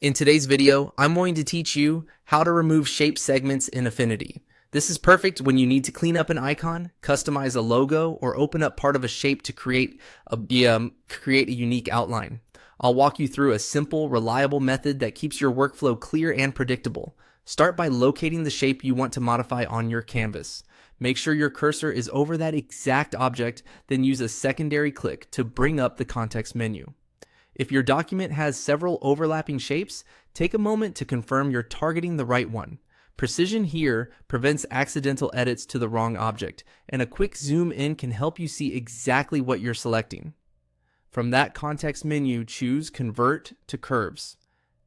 In today's video, I'm going to teach you how to remove shape segments in Affinity. This is perfect when you need to clean up an icon, customize a logo, or open up part of a shape to create a unique outline. I'll walk you through a simple, reliable method that keeps your workflow clear and predictable. Start by locating the shape you want to modify on your canvas. Make sure your cursor is over that exact object, then use a secondary click to bring up the context menu. If your document has several overlapping shapes, take a moment to confirm you're targeting the right one. Precision here prevents accidental edits to the wrong object, and a quick zoom in can help you see exactly what you're selecting. From that context menu, choose Convert to Curves.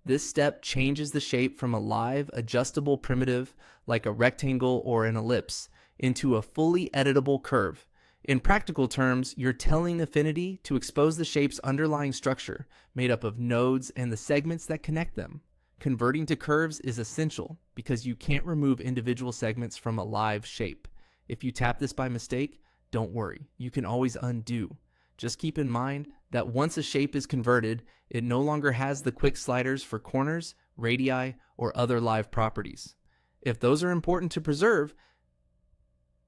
This step changes the shape from a live, adjustable primitive, like a rectangle or an ellipse, into a fully editable curve. In practical terms, you're telling Affinity to expose the shape's underlying structure, made up of nodes and the segments that connect them. Converting to curves is essential because you can't remove individual segments from a live shape. If you tap this by mistake, don't worry, you can always undo. Just keep in mind that once a shape is converted, it no longer has the quick sliders for corners, radii, or other live properties. If those are important to preserve,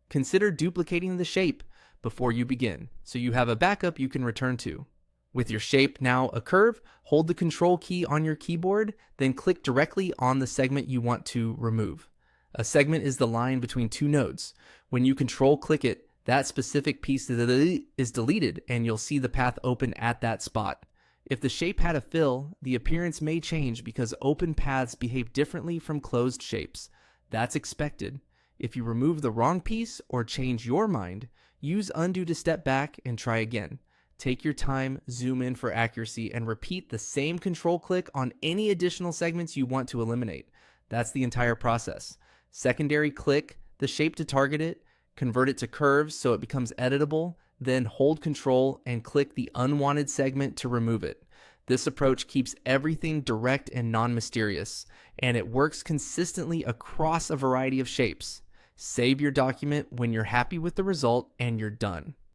consider duplicating the shape before you begin, so you have a backup you can return to. With your shape now a curve, hold the Control key on your keyboard, then click directly on the segment you want to remove. A segment is the line between two nodes. When you Control click it, that specific piece is deleted and you'll see the path open at that spot. If the shape had a fill, the appearance may change because open paths behave differently from closed shapes. That's expected. If you remove the wrong piece or change your mind, use undo to step back and try again. Take your time, zoom in for accuracy, and repeat the same Control click on any additional segments you want to eliminate. That's the entire process. Secondary click the shape to target it, convert it to curves so it becomes editable, then hold Control and click the unwanted segment to remove it. This approach keeps everything direct and non-mysterious, and it works consistently across a variety of shapes. Save your document when you're happy with the result and you're done.